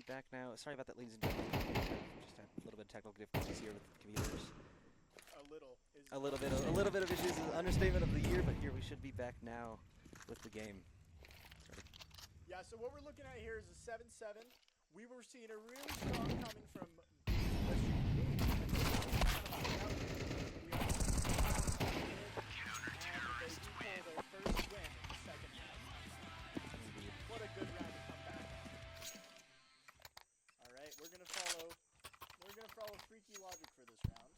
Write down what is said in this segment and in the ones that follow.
back now. Sorry about that, ladies and gentlemen. Just had a little bit of technical difficulties here with the computers. A little bit of issues is an understatement of the year, but here we should be back now with the game. Yeah, so what we're looking at here is a 7-7. We were seeing a really strong coming from What a good round to come back on. Alright, we're gonna follow freaky logic for this round.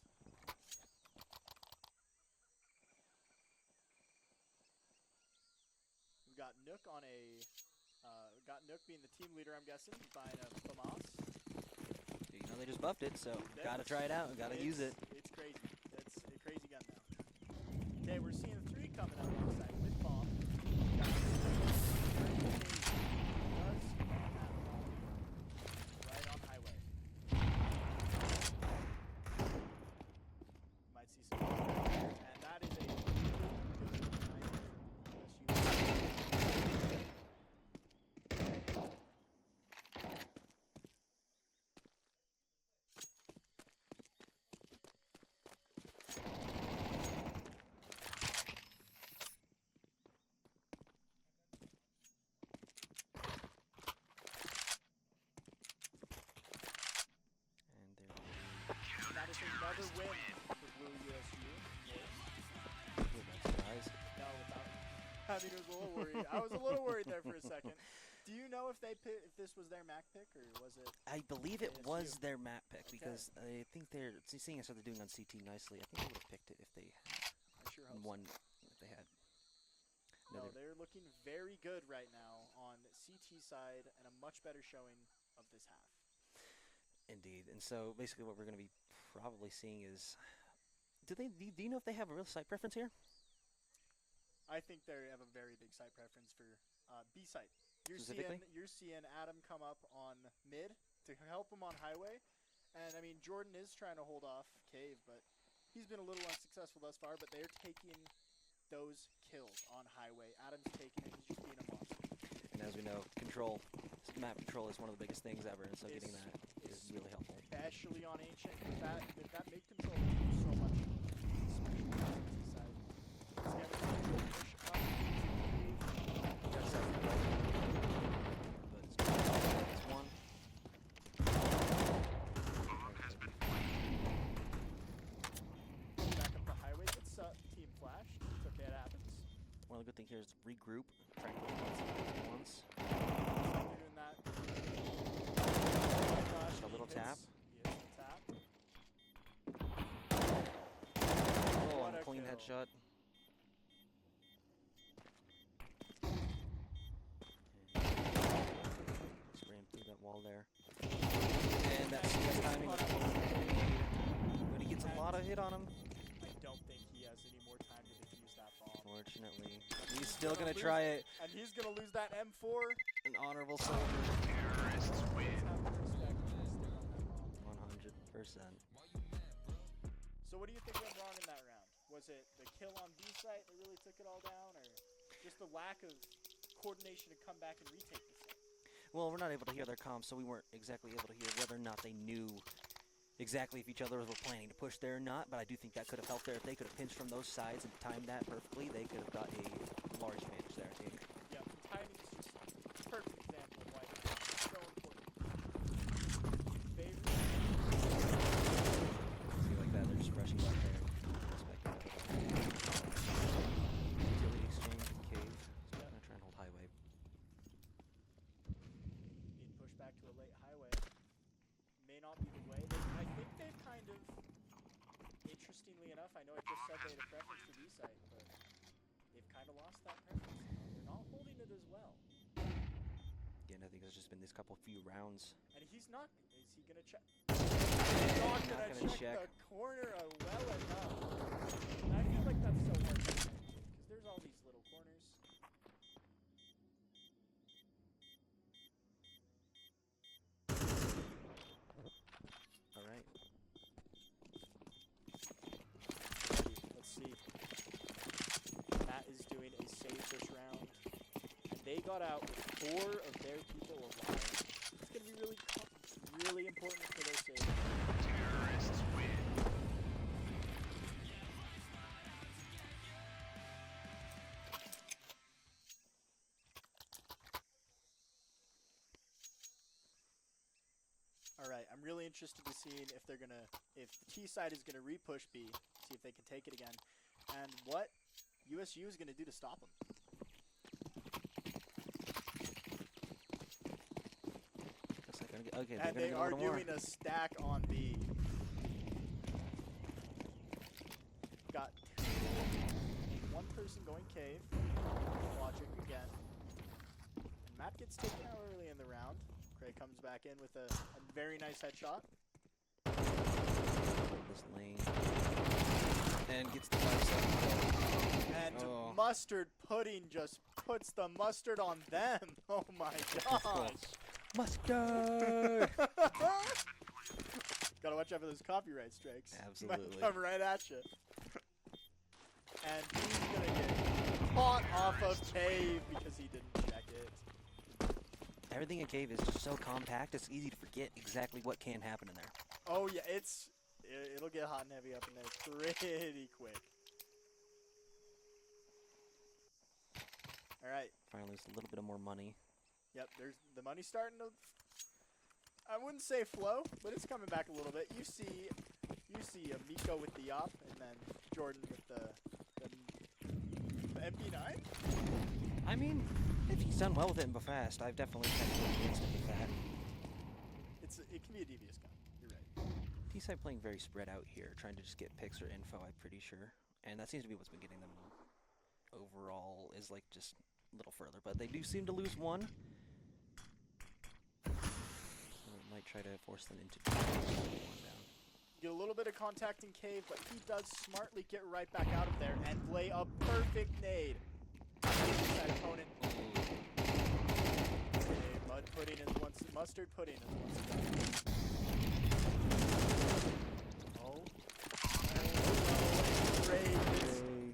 We've got Nook on Nook being the team leader, I'm guessing, buying a FAMAS. You know they just buffed it, so gotta try it out, gotta use it. It's crazy. It's a crazy gun now. Okay, we're seeing 3 coming up on the side with bomb. Right on highway. Might see some, and that is a good USU. That is another win for Blue USU. No, I was a little worried. I was a little worried there for a second. Do you know if this was their Mac pick or was it? I believe it ASU? was their map pick because I think they're seeing as how they're doing on CT nicely. I think they would have picked it if they I sure hope won. So. If they had. No, they're looking very good right now on CT side and a much better showing of this half. Indeed, and so basically what we're going to be probably seeing is, do you know if they have a real site preference here? I think they have a very big site preference for B site. You're seeing Adam come up on mid to help him on highway, and I mean Jordan is trying to hold off Cave, but he's been a little unsuccessful thus far. But they're taking those kills on highway. Adam's taking it. He's just being a monster. And as we know, map control is one of the biggest things ever, and so getting that is really helpful. Especially on Ancient, with that mid control, there's so much. Especially on the side. Push up. But it's one. Back up the highway. It's team flash. It's okay, it happens. One of the good things here is regroup. Try to get once. Doing that. Oh my gosh, a little tap. He hits the tap. Oh, and a clean kill. headshot. Spraying through that wall there. And that's CS timing. But he gets a lot of hit on him. I don't think he has any more time to defuse that bomb. Fortunately. He's still going to try it. And he's going to lose that M4. An honorable soldier. Terrorists win. 100%. So what do you think went wrong in that round? Was it the kill on B site that really took it all down, or just the lack of coordination to come back and retake the site? Well, we're not able to hear their comms, so we weren't exactly able to hear whether or not they knew exactly if each other were planning to push there or not, but I do think that could have helped there. If they could have pinched from those sides and timed that perfectly, they could have got a large advantage there, I think. Yeah, the timing is just a perfect example of why it's so important. Favorite? See, like that, they're just rushing back there. Utility exchange, cave. So I'm going to try and hold highway. Being pushed back to a late highway may not be the way. I think they've kind of, interestingly enough, I know I just said they had a preference for B-site, but they've kind of lost that preference. They're not holding it as well. Again, I think it's just been these few rounds. And he's not, is he going to check? He's not going to check the corner well enough. And I feel like that's so hard to do, because there's all these little corners. All right. Let's see. Matt is doing a save this round. And they got out with 4 of their people alive. It's going to be be really important for their sake. Terrorists win. All right, I'm really interested to see if they're gonna, if the T side is gonna re-push B, see if they can take it again, and what USU is gonna do to stop them. Okay, And they are doing a stack on B. Got one person going cave. Logic again. And Matt gets taken out early in the round. Craig comes back in with a very nice headshot. This lane. And gets the 5-7. And Mustard Pudding just puts the mustard on them. Oh my gosh. Mustard! Gotta watch out for those copyright strikes. Absolutely. Might come right at you. And he's gonna get caught off of cave because he didn't check it. Everything in cave is just so compact, it's easy to forget exactly what can happen in there. Oh yeah, it'll get hot and heavy up in there pretty quick. All right. Finally, there's a little bit of more money. Yep, there's the money starting to. I wouldn't say flow, but it's coming back a little bit. You see Miko with the op, and then Jordan with the MP9. I mean, if he's done well with it and fast, I've definitely had to against it with that. It can be a devious gun. You're right. T-side playing very spread out here, trying to just get picks or info, I'm pretty sure. And that seems to be what's been getting them overall, is like just a little further. But they do seem to lose one. So it might try to force them into one down. Get a little bit of contact in cave, but he does smartly get right back out of there and lay a perfect nade. That opponent. Mustard Pudding is once again. Oh. Great.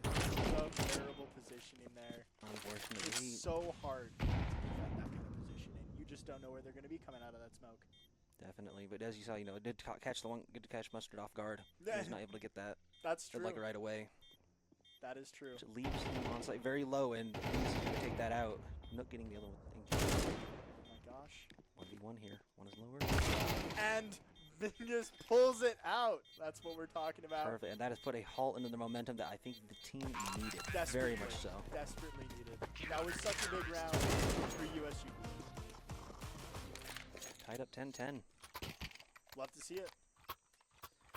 Some terrible positioning there. Unfortunately. It's so hard to defend that kind of positioning. You just don't know where they're going to be coming out of that smoke. Definitely, but as you saw, it did catch good to catch Mustard off guard. He was not able to get that. That's true. Like right away. That is true. Which leaves him on site very low, and he's going to take that out. Not getting the other one. Oh my gosh. 1v1 here. One is lower. And just pulls it out. That's what we're talking about. Perfect, and that has put a halt into the momentum that I think the team needed. Desperately, very much so. Desperately needed. That was such a big round for USU. Tied up 10-10. Love to see it.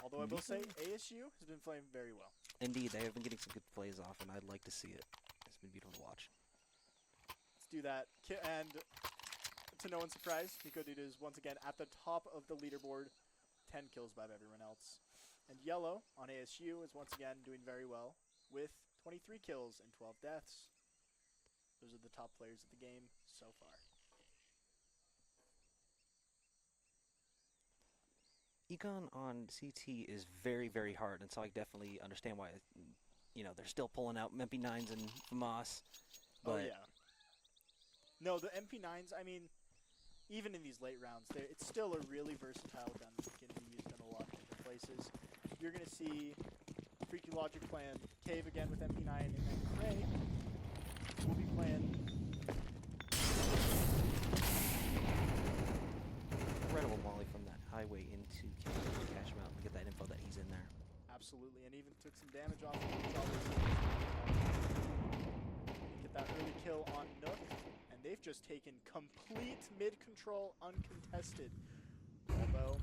Although I will say ASU has been playing very well. Indeed, they have been getting some good plays off, and I'd like to see it. It's been beautiful to watch. Let's do that. And to no one's surprise, Nico Duda is once again at the top of the leaderboard. 10 kills by everyone else. And Yellow on ASU is once again doing very well with 23 kills and 12 deaths. Those are the top players of the game so far. Econ on CT is very, very hard, and so I definitely understand why, they're still pulling out MP9s and Moss. Oh, yeah. No, the MP9s, I mean, even in these late rounds, it's still a really versatile gun that can be used in a lot of different places. You're going to see Freaky Logic playing Cave again with MP9, and then Craig will be playing... Incredible volley from that highway into Cave to catch him out and get that info that he's in there. Absolutely, and even took some damage off him. Get that early kill on Nook, and they've just taken complete mid-control uncontested. Although,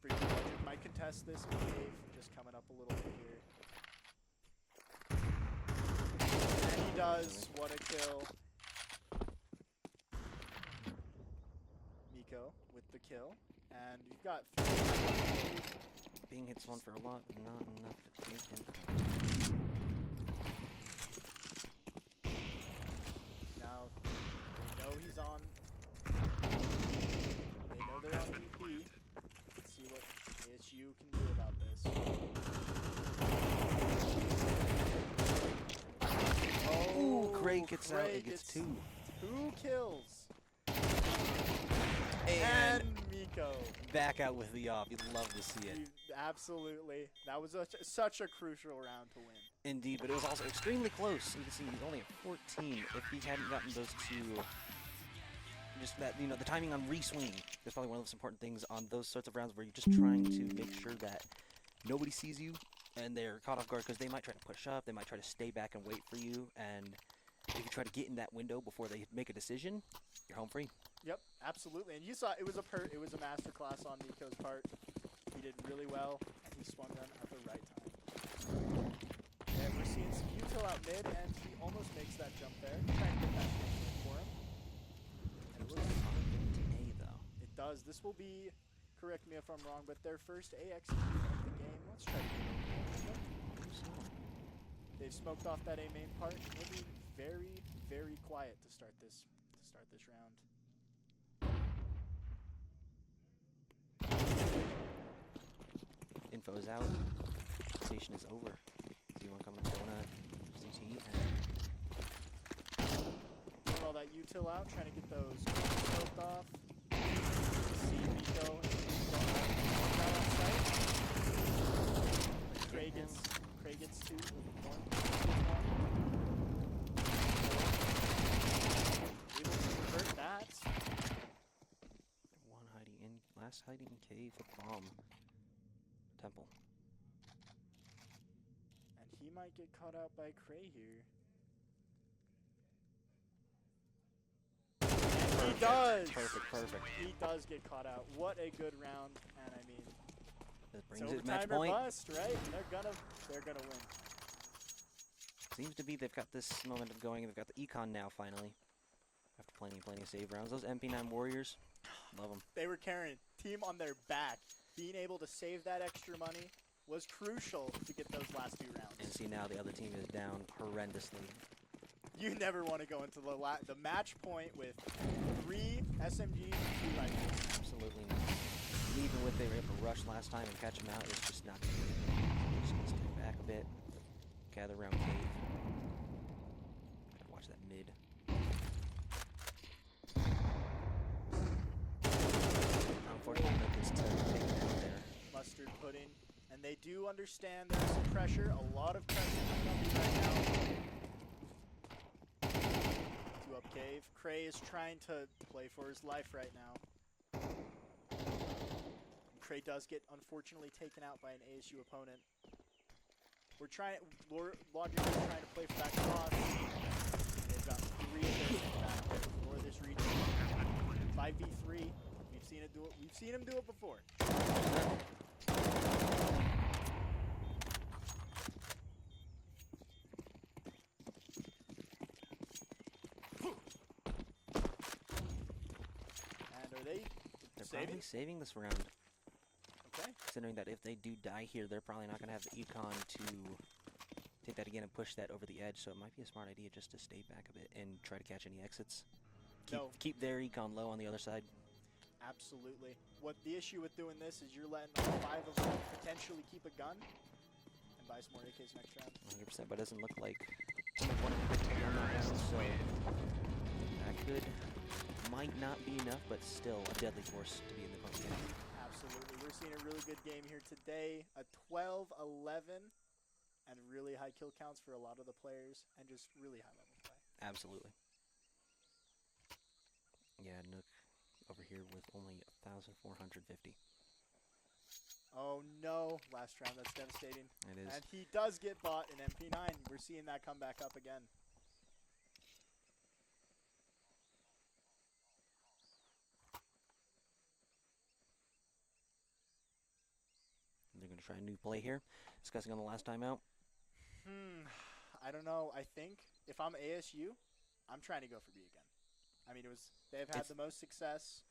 Freaky Logic might contest this in Cave, just coming up a little bit here. And he does, what a kill. Miko with the kill, and you've got Being hits one for a lot, not enough to make him. Now, they know he's on. They know they're on VP. Let's see what ASU can do about this. Oh, Ooh, Craig gets out. He gets two. 2 kills. And Miko. back out with the off. You'd love to see it. Absolutely. That was such a crucial round to win. Indeed, but it was also extremely close. You can see he's only at 14. If he hadn't gotten those two, just that, the timing on re-swinging is probably one of the most important things on those sorts of rounds where you're just trying to make sure that nobody sees you and they're caught off guard because they might try to push up, they might try to stay back and wait for you, and if you try to get in that window before they make a decision, you're home free. Yep, absolutely. And you saw it was a master class on Miko's part. He did really well, and he swung them at the right time. And we're seeing some util out mid, and he almost makes that jump there. Trying to get that thing for him. And it looks A though. it does. This will be, correct me if I'm wrong, but their first A execution of the game. Let's try to get it. They've smoked off that A main part. It'll be very, very quiet to start this round. Info is out. Station is over. Z1 coming to Donut. CT Doing all that util out, trying to get those smoked off. See Miko and out on site. Craig gets two with one. Able to convert that. One hiding in, last hiding in cave with bomb. Temple. And he might get caught out by Cray here. And he does! Perfect. He does get caught out. What a good round, and I mean, That it's brings it match overtime or point. bust, right? They're gonna win. Seems to be they've got this momentum going. They've got the econ now finally. After plenty of save rounds. Those MP9 Warriors, love them. They were carrying team on their back. Being able to save that extra money was crucial to get those last few rounds. And see now the other team is down horrendously. You never want to go into the match point with 3 SMGs and 2 rifles. Absolutely not. Even with they were able to rush last time and catch them out, it's just not going to be good. Just gonna stay back a bit. Gather around cave. Gotta watch that mid. Unfortunately, no gets to take it out there. Mustard pudding. And they do understand there's some pressure, a lot of pressure coming on me right now. 2 up cave. Cray is trying to play for his life right now. And Cray does get unfortunately taken out by an ASU opponent. We're logically trying to play for that cross. They've got 3 of their back there for this region. 5v3. We've seen him do it before. And are they They're saving? probably saving this round. Okay. Considering that if they do die here, they're probably not going to have the econ to take that again and push that over the edge. So it might be a smart idea just to stay back a bit and try to catch any exits. Keep their econ low on the other side. Absolutely. What the issue with doing this is you're letting all 5 of them potentially keep a gun and buy some more AKs next round. 100%, but it doesn't look like one of them picked up on that round, so that might not be enough, but still a deadly force to be in the opponent's game. Absolutely. We're seeing a really good game here today. A 12-11 and really high kill counts for a lot of the players and just really high level play. Absolutely. Yeah, Nook over here with only 1,450. Oh no, last round, that's devastating. It is. And he does get bought in MP9. We're seeing that come back up again. They're going to try a new play here. Discussing on the last time out. I don't know. I think if I'm ASU, I'm trying to go for B again. I mean, they've had the most success.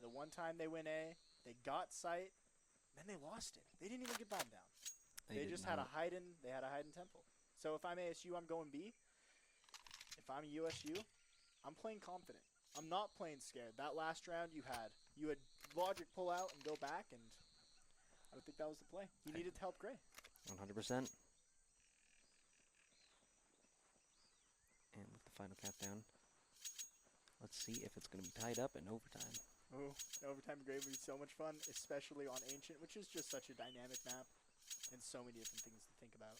The one time they win A, they got sight, then they lost it. They didn't even get bombed down. They just had a hidden temple. So if I'm ASU, I'm going B. If I'm USU, I'm playing confident. I'm not playing scared. That last round you had logic pull out and go back, and I don't think that was the play. He needed to help Gray. 100%. And with the final countdown, let's see if it's going to be tied up in overtime. Ooh, overtime grave would be so much fun, especially on Ancient, which is just such a dynamic map and so many different things to think about.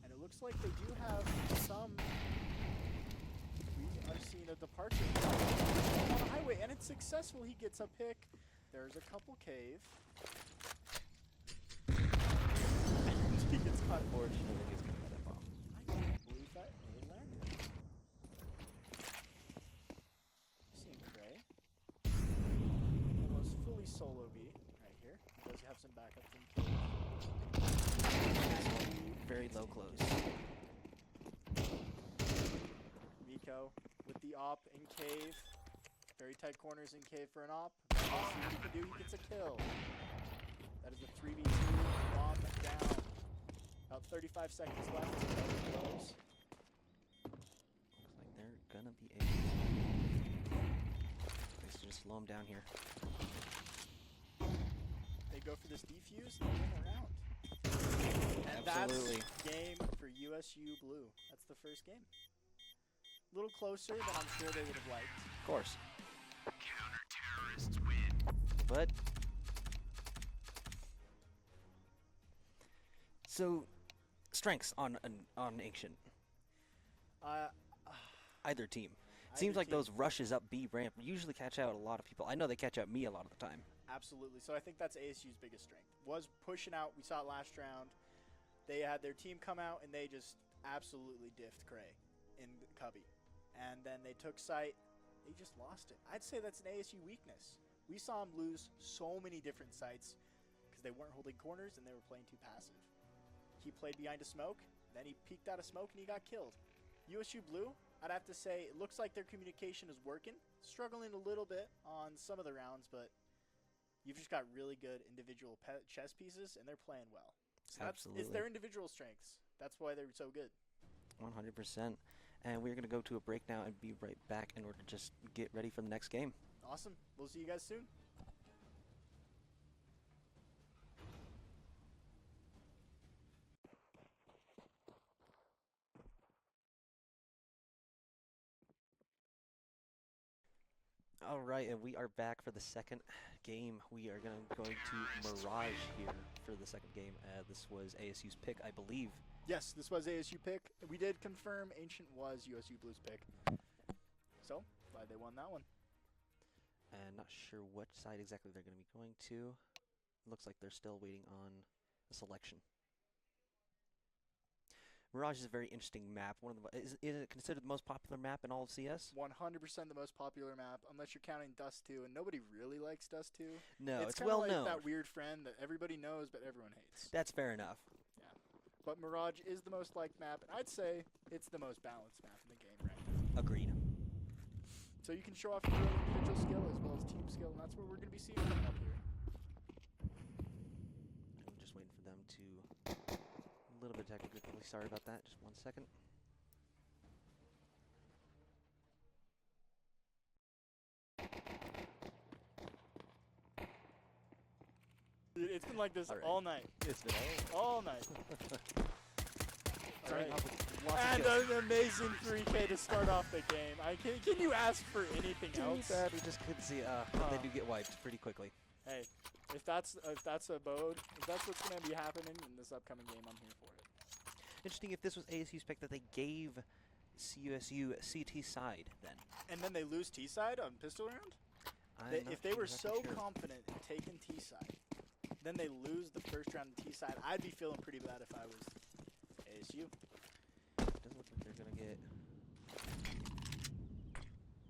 And it looks like they do have some. We are seeing a departure on the highway, and it's successful. He gets a pick. There's a couple cave. He gets caught. Unfortunately, he's going to get that bomb. I can't believe that it landed. Seeing Cray. Almost fully solo B right here. He does have some backup from cave. Very low close. Miko with the op in cave. Very tight corners in cave for an op. Let's see what he can do. He gets a kill. That is a 3v2 bomb down. About 35 seconds left. Looks like they're gonna be able to. Let's just slow them down here. They go for this defuse and they win a round. And Absolutely. that's game for USU Blue. That's the first game. A little closer than I'm sure they would have liked. Of course. Counter-terrorists win. But so strengths on Ancient. Either team. Seems like those rushes up B ramp usually catch out a lot of people. I know they catch out me a lot of the time. Absolutely. So I think that's ASU's biggest strength. Was pushing out. We saw it last round. They had their team come out and they just absolutely diffed Cray in Cubby. And then they took site. They just lost it. I'd say that's an ASU weakness. We saw them lose so many different sites because they weren't holding corners and they were playing too passive. He played behind a smoke, then he peeked out of smoke and he got killed. USU Blue, I'd have to say, it looks like their communication is working. Struggling a little bit on some of the rounds, but you've just got really good individual chess pieces and they're playing well. So Absolutely. It's their individual strengths. That's why they're so good. 100%. And we're going to go to a break now and be right back in order to just get ready for the next game. Awesome. We'll see you guys soon. All right, and we are back for the second game. We are going to Mirage here for the second game. This was ASU's pick, I believe. Yes, this was ASU pick. We did confirm Ancient was USU Blue's pick. So, glad they won that one. And not sure what side exactly they're going to be going to. Looks like they're still waiting on a selection. Mirage is a very interesting map. Is it considered the most popular map in all of CS? 100% the most popular map, unless you're counting Dust 2, and nobody really likes Dust 2. No, it's well well like known. That weird friend that everybody knows but everyone hates. That's fair enough. Yeah, but Mirage is the most liked map, and I'd say it's the most balanced map in the game right now. Agreed. So you can show off your own individual skill as well as team skill, and that's what we're going to be seeing coming up here. I'm just waiting for them to. A little bit technically, sorry about that. Just 1 second. It's been like this all night. It's been All night. starting Alright. off with lots And of kills. an amazing 3K to start off the game. Can you ask for anything Too else? bad we just couldn't see. They do get wiped pretty quickly. Hey, if that's a BOD, if that's what's going to be happening in this upcoming game, I'm here for it. Interesting if this was ASU's pick that they gave USU CT side then. And then they lose T-side on pistol round? If they were so confident in taking T-side, then they lose the first round of T-side, I'd be feeling pretty bad if I was ASU. Doesn't look like they're gonna get.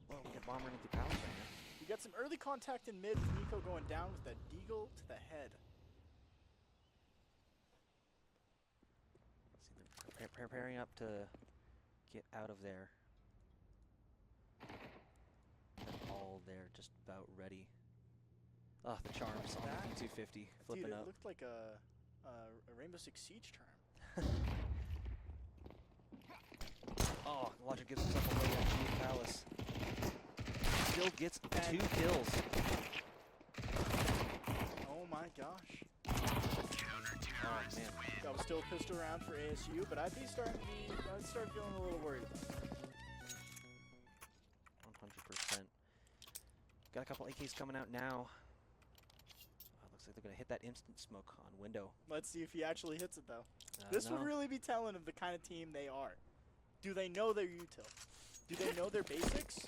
Well, we got bomb running through palace right now. We got some early contact in mid with Nico going down with that deagle to the head. See, they're preparing up to get out of there. They're all there, just about ready. Ah, the charms on the 250, flipping Dude, it up. looked like a Rainbow Six Siege charm. Oh, Logic gives himself away on Chief Palace. Still gets 2 kills. That was still a pistol round for ASU, but I'd start feeling a little worried. 100%. Got a couple AKs coming out now. Looks like they're going to hit that instant smoke on window. Let's see if he actually hits it, though. This would really be telling of the kind of team they are. Do they know their util? Do they know their basics?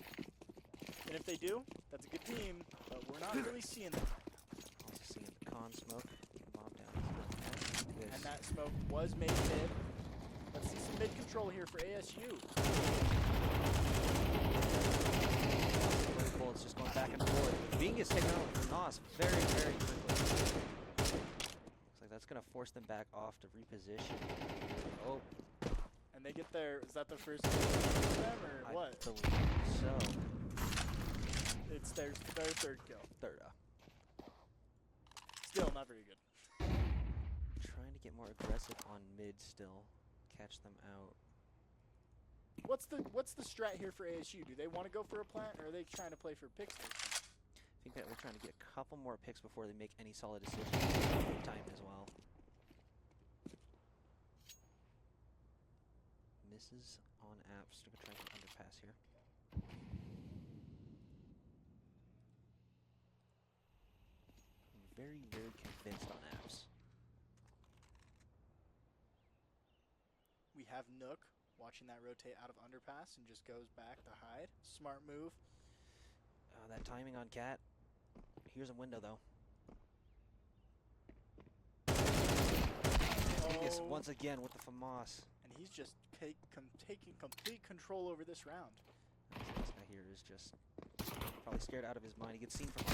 And if they do, that's a good team, but we're not really seeing them. Also seeing the con smoke. Bomb down. And that smoke was made mid. Let's see some mid control here for ASU. Bullets just going back and forth. Bing is taken out with Nos very, very quickly. Looks like that's going to force them back off to reposition. Oh. And they get their, is that the first kill for them or what? I believe so. It's their third kill. Third. Still not very good. Trying to get more aggressive on mid still. Catch them out. What's the strat here for ASU? Do they want to go for a plant, or are they trying to play for picks? I think that we're trying to get a couple more picks before they make any solid decisions. Time as well. Misses on apps. We're going to try to underpass here. I'm very, very convinced on apps. We have Nook watching that rotate out of underpass and just goes back to hide. Smart move. That timing on Cat. Here's a window, though. Vegas once again with the FAMAS. And he's just taking complete control over this round. This guy here is just probably scared out of his mind. He gets seen from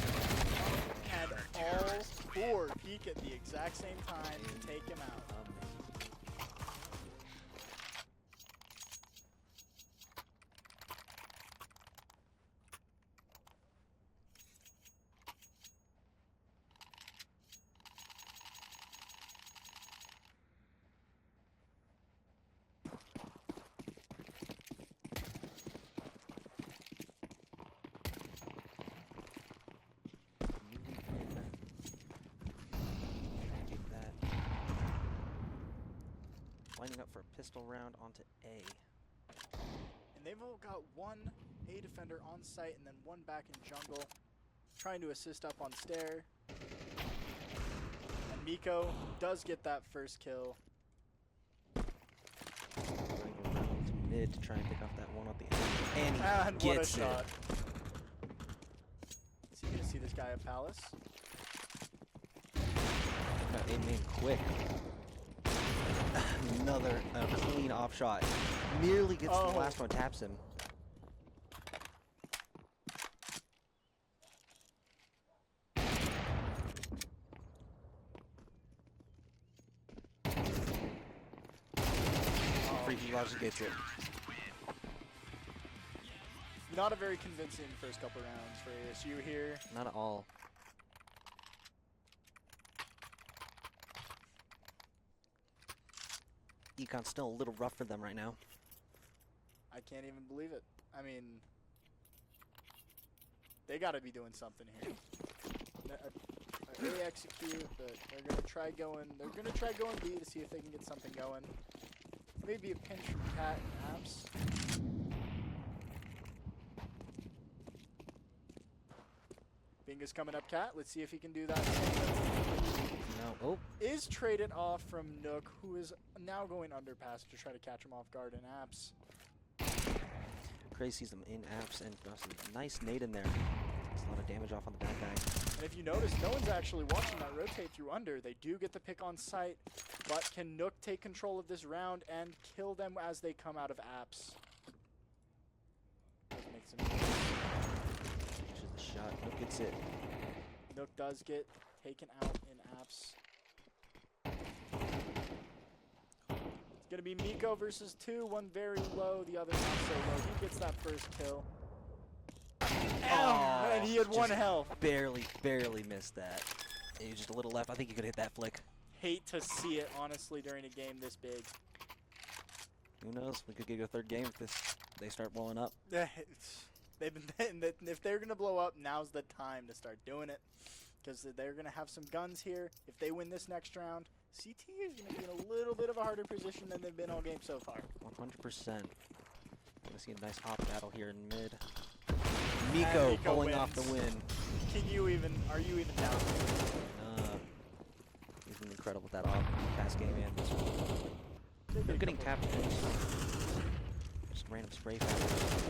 and all four peek at the exact same time to take him out. Lining up for a pistol round onto A. And they've all got one A defender on site and then one back in jungle. Trying to assist up on stair. And Miko does get that first kill. Around to mid to try and pick off that one at the end. And he gets what a shot. Is he going to see this guy at Palace? Got A main quick. Another clean off shot. Nearly gets the last one, taps him. Freaky Logic gets it. Not a very convincing first couple rounds for ASU here. Not at all. Econ's still a little rough for them right now. I can't even believe it. I mean, they got to be doing something here. They execute, but they're gonna try going. They're gonna try going B to see if they can get something going. Maybe a pinch from Cat and Apps. Binga's coming up, Cat. Let's see if he can do that. No. Oh. Is traded off from Nook, who is now going underpass to try to catch him off guard in Apps. Crazy sees them in apps and does a nice nade in there. It's a lot of damage off on the bad guy. And if you notice, no one's actually watching that rotate through under. They do get the pick on site, but can Nook take control of this round and kill them as they come out of apps? Makes him Finishes the shot. Nook gets it. Nook does get taken out in apps. It's gonna be Miko versus two. One very low, the other not so low. He gets that first kill. Oh, and he had one health. Barely missed that. He was just a little left. I think he could hit that flick. Hate to see it, honestly, during a game this big. Who knows? We could get a third game if they start blowing up. They've been if they're gonna blow up, now's the time to start doing it. because they're going to have some guns here. If they win this next round, CT is going to be in a little bit of a harder position than they've been all game so far. 100%. Gonna see a nice hop battle here in mid. Miko pulling off the win. Are you even down? He's been incredible with that off past game and this one. They're getting tapped in. Just random spray factors.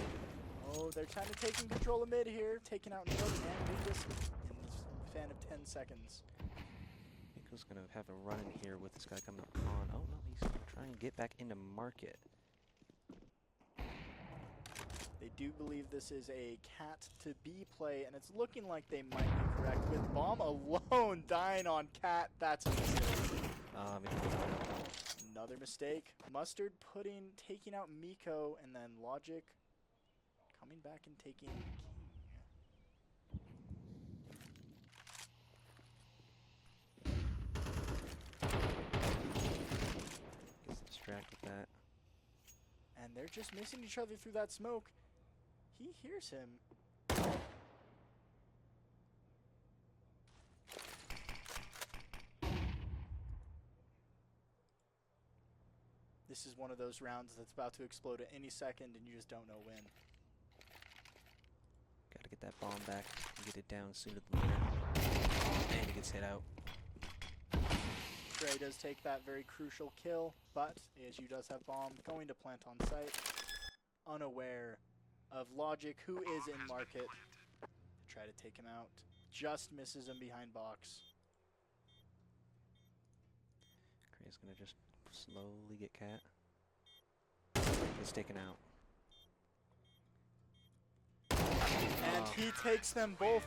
Oh, they're kind of taking control of mid here, taking out Jordan and Lucas in the span of 10 seconds. Miko's gonna have a run in here with this guy coming up on. Oh no, he's gonna try and get back into market. They do believe this is a cat to B play, and it's looking like they might be correct. With Bomb alone dying on cat, that's a mistake. Another mistake. Mustard taking out Miko, and then Logic coming back and taking King. Gets distracted with that. And they're just missing each other through that smoke. He hears him. This is one of those rounds that's about to explode at any second and you just don't know when. Gotta get that bomb back and get it down sooner than later. And he gets hit out. Trey does take that very crucial kill, but ASU does have bomb going to plant on site. Unaware of Logic, who is in market. Try to take him out. Just misses him behind box. Cray's gonna just slowly get cat. Gets taken out. And he takes them both.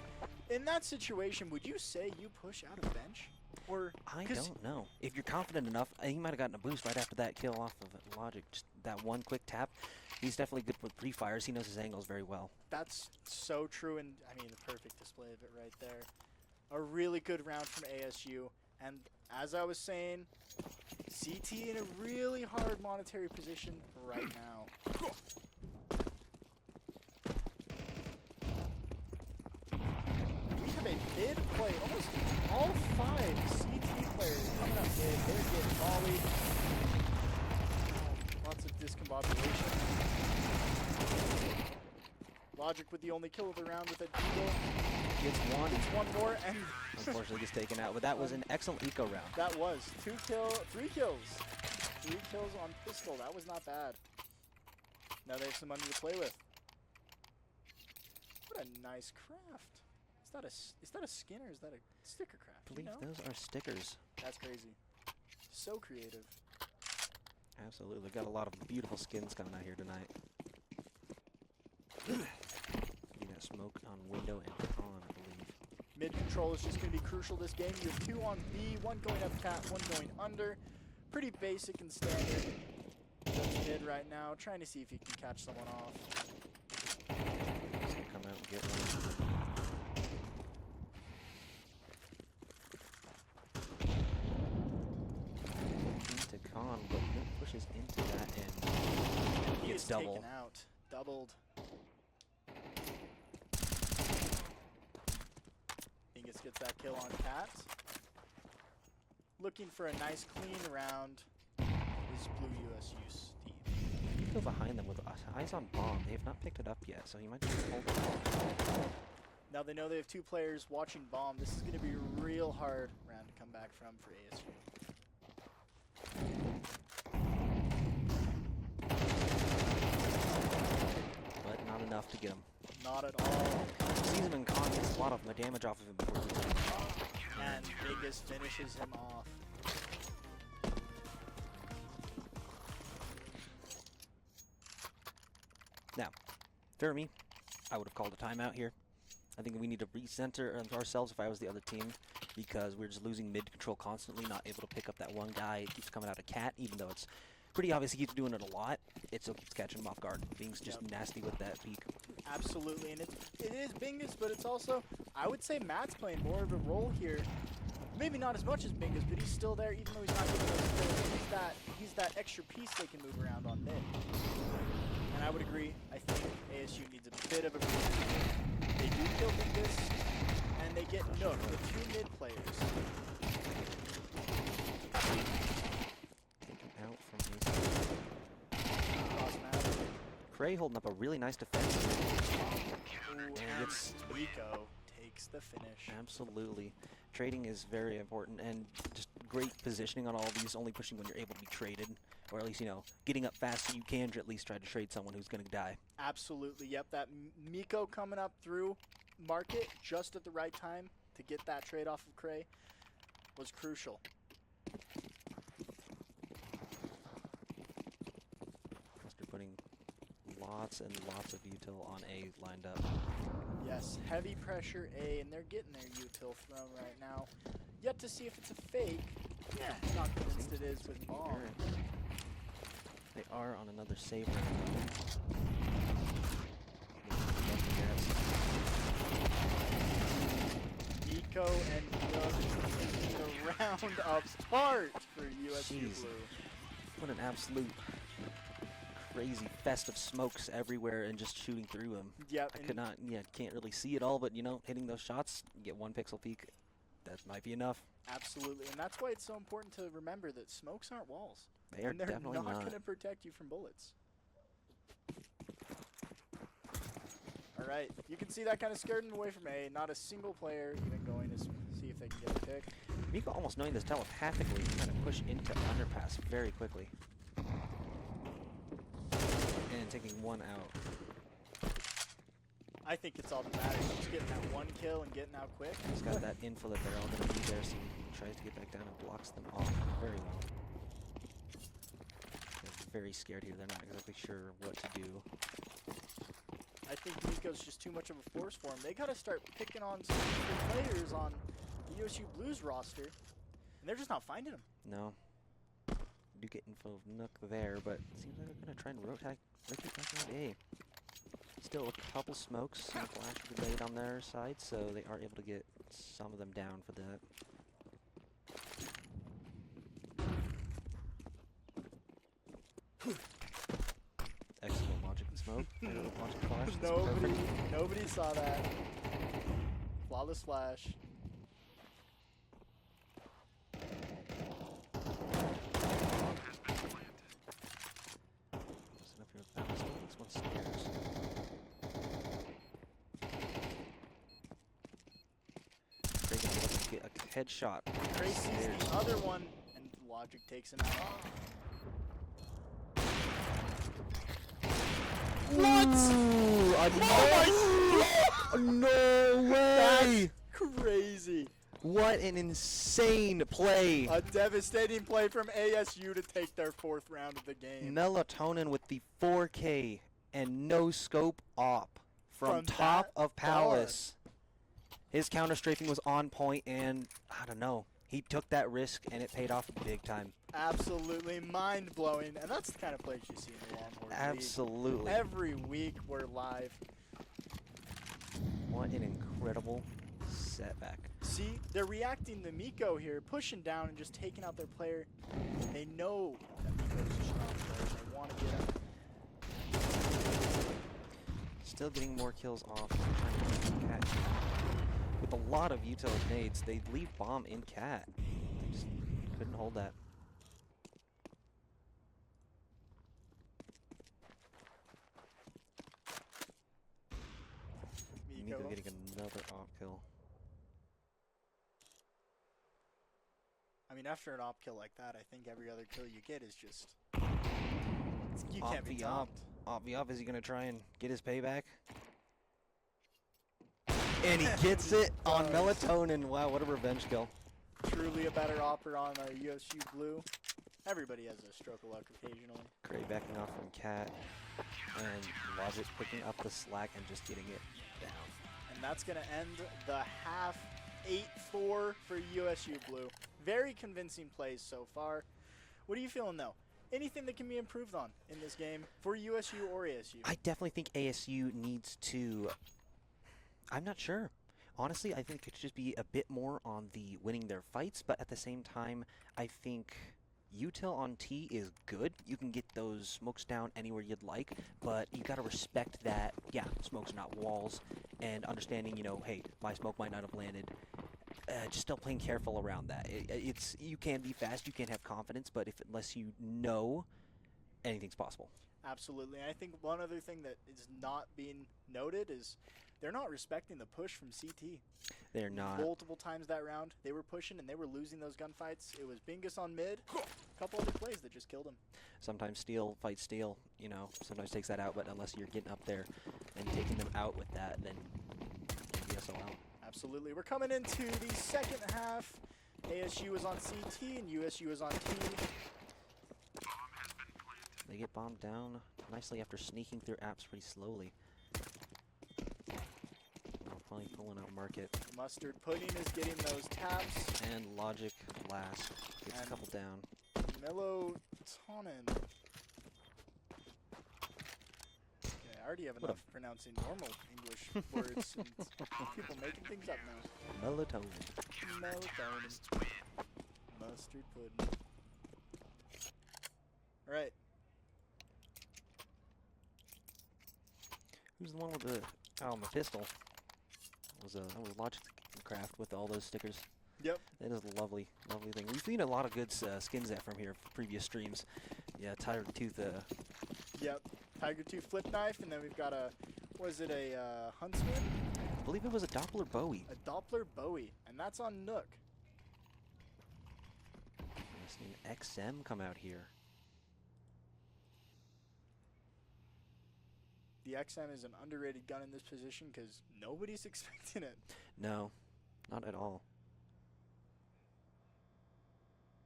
In that situation, would you say you push out of bench? Or I don't know. If you're confident enough, he might have gotten a boost right after that kill off of Logic. Just that one quick tap. He's definitely good with pre-fires. He knows his angles very well. That's so true, and I mean the perfect display of it right there. A really good round from ASU, and as I was saying, CT in a really hard monetary position right now. We have a mid play. Almost all 5 CT players coming up mid. They're getting volleyed. Lots of discombobulation. Logic with the only kill of the round with a deagle. Gets one. Gets one more, and unfortunately gets taken out. But that was an excellent eco round. that was 3 kills. 3 kills on pistol. That was not bad. Now they have some money to play with. What a nice craft. Is that a skin or is that a sticker craft? I believe those are stickers. That's crazy. So creative. Absolutely. Got a lot of beautiful skins coming out here tonight. Getting that smoke on window and on, I believe. Mid control is just going to be crucial this game. You have 2 on B, 1 going up cat, 1 going under. Pretty basic and standard. Just mid right now, trying to see if he can catch someone off. He's gonna come out and get one. Into Khan, but then pushes into that and He gets is double. taken out. Doubled. Dingus gets that kill on Cat. Looking for a nice clean round is Blue USU Steve. He can go behind them with eyes on bomb. They have not picked it up yet, so he might just hold it. Now they know they have 2 players watching bomb. This is going to be a real hard round to come back from for ASU. But not enough to get him. Not at all. Sees him in Khan, gets a lot of damage off of him before he And Dingus finishes him off. Now, for me, I would have called a timeout here. I think we need to recenter ourselves if I was the other team, because we're just losing mid control constantly, not able to pick up that one guy. It keeps coming out of cat, even though it's pretty obvious he keeps doing it a lot. It still keeps catching him off guard. Being's just nasty with that peak. Absolutely, and it is Bingus, but it's also, I would say Matt's playing more of a role here. Maybe not as much as Bingus, but he's still there, even though he's not getting those kills. He's that extra piece they can move around on mid. And I would agree. I think ASU needs a bit of a breather. They do kill Bingus, and they get get nooked with 2 mid players. Taken out from his Cross map. Cray holding up a really nice defense. Ooh, And and it's Rico takes the finish. absolutely. Trading is very important, and just great positioning on all of these, only pushing when you're able to be traded, or at least, you know, getting up fast so you can at least try to trade someone who's going to die. Absolutely, yep. That Miko coming up through market just at the right time to get that trade off of Cray was crucial. They're putting lots and lots of util on A lined up. Yes, heavy pressure A, and they're getting their util thrown right now. Yet to see if it's a fake. Yeah, not convinced it is with bomb. They are on another saver. Nico and Doug taking the round apart for USU Jeez. Blue. What an absolute crazy fest of smokes everywhere and just shooting through them. Yep, I and could not, can't really see it all, but you know, hitting those shots, you get 1 pixel peek, that might be enough. absolutely, and that's why it's so important to remember that smokes aren't walls. They are And they're definitely not not. going to protect you from bullets. All right, you can see that kind of skirting away from A. Not a single player even going to see if they can get a pick. Miko almost knowing this telepathically, trying to push into underpass very quickly. And taking 1 out. I think it's all that matters. Just getting that 1 kill and getting out quick. He's got that info that they're all going to be there, so he tries to get back down and blocks them off very well. They're very scared here. They're not exactly sure what to do. I think Nico's just too much of a force for him. They got to start picking on some good players on the USU Blues roster, and they're just not finding them. No. Do get info of Nook there, but it seems like they're going to try and rotate back around A. Still a couple smokes and a flash grenade on their side, so they are able to get some of them down for that. Excellent logic and smoke. Logic flash. That's perfect. Nobody saw that. Flawless flash. Listen up here with that. Still thinks one stairs. Craig gonna be able to get a headshot. Cray sees Stairs. the other one, and Logic takes him out. Ooh, no way! That's crazy. What an insane play! A devastating play from ASU to take their 4th round of the game. Melatonin with the 4K and no scope op from top that of Palace. His counter strafing was on point, and I don't know. He took that risk, and it paid off big time. Absolutely mind-blowing, and that's the kind of plays you see in the Longhorn League. Absolutely. Every week we're live. What an incredible setback. See, they're reacting to Miko here, pushing down and just taking out their player. They know that Miko's a strong player, and they want to get him. Still getting more kills off. Trying to catch. With a lot of util nades, they leave bomb in cat. They just couldn't hold that. Miko getting another op kill. I mean, after an op kill like that, I think every other kill you get is just... You can't be Op topped. Op V op, is he going to try and get his payback? And he gets it on Melatonin. Wow, what a revenge kill. Truly a better opper on USU Blue. Everybody has a stroke of luck occasionally. Cray backing off from Cat. And Logic picking up the slack and just getting it down. And that's going to end the half 8-4 for USU Blue. Very convincing plays so far. What are you feeling, though? Anything that can be improved on in this game for USU or ASU? I definitely think ASU needs to... I'm not sure. Honestly, I think it should just be a bit more on the winning their fights, but at the same time, I think util on T is good. You can get those smokes down anywhere you'd like, but you gotta respect that, yeah, smokes are not walls, and understanding, you know, hey, my smoke might not have landed. Just still playing careful around that. It's you can be fast, you can have confidence, but unless you know, anything's possible. Absolutely. And I think one other thing that is not being noted is they're not respecting the push from CT. They're not. Multiple times that round, they were pushing and they were losing those gunfights. It was Bingus on mid, a couple other plays that just killed him. Sometimes steel fights steel, you know, sometimes takes that out, but unless you're getting up there and taking them out with that, then you'll be SOL. Absolutely. We're coming into the second half. ASU is on CT and USU is on T. They get bombed down nicely after sneaking through apps pretty slowly. Finally pulling out market. Mustard Pudding is getting those taps. And Logic last. Gets a couple down. Melatonin. Okay, I already have enough pronouncing normal English words. And people making things up now. Melatonin. Melatonin. Mustard Pudding. Alright. Who's the one with the my pistol? That was Logic Craft with all those stickers. Yep. That is a lovely, lovely thing. We've seen a lot of good skins from here for previous streams. Yeah, Tiger Tooth. Yep. Tiger Tooth flip knife, and then we've got a, was it a Huntsman? I believe it was a Doppler Bowie. A Doppler Bowie, and that's on Nook. I've seen XM come out here. The XM is an underrated gun in this position because nobody's expecting it. No, not at all.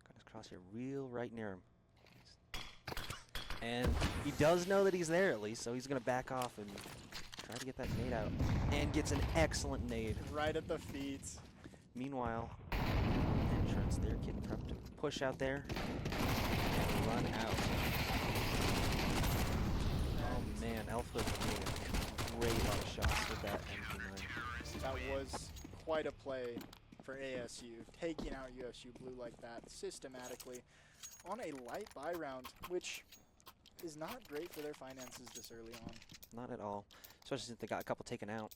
Got his crosshair real right near him. And he does know that he's there at least, so he's going to back off and try to get that nade out. And gets an excellent nade. Right at the feet. Meanwhile, entrance, they're getting prepped to push out there and run out. Oh man, Alpha made a great lot of shots with that MP9. That was quite a play for ASU, taking out USU Blue like that systematically on a light buy round, which is not great for their finances this early on. Not at all, especially since they got a couple taken out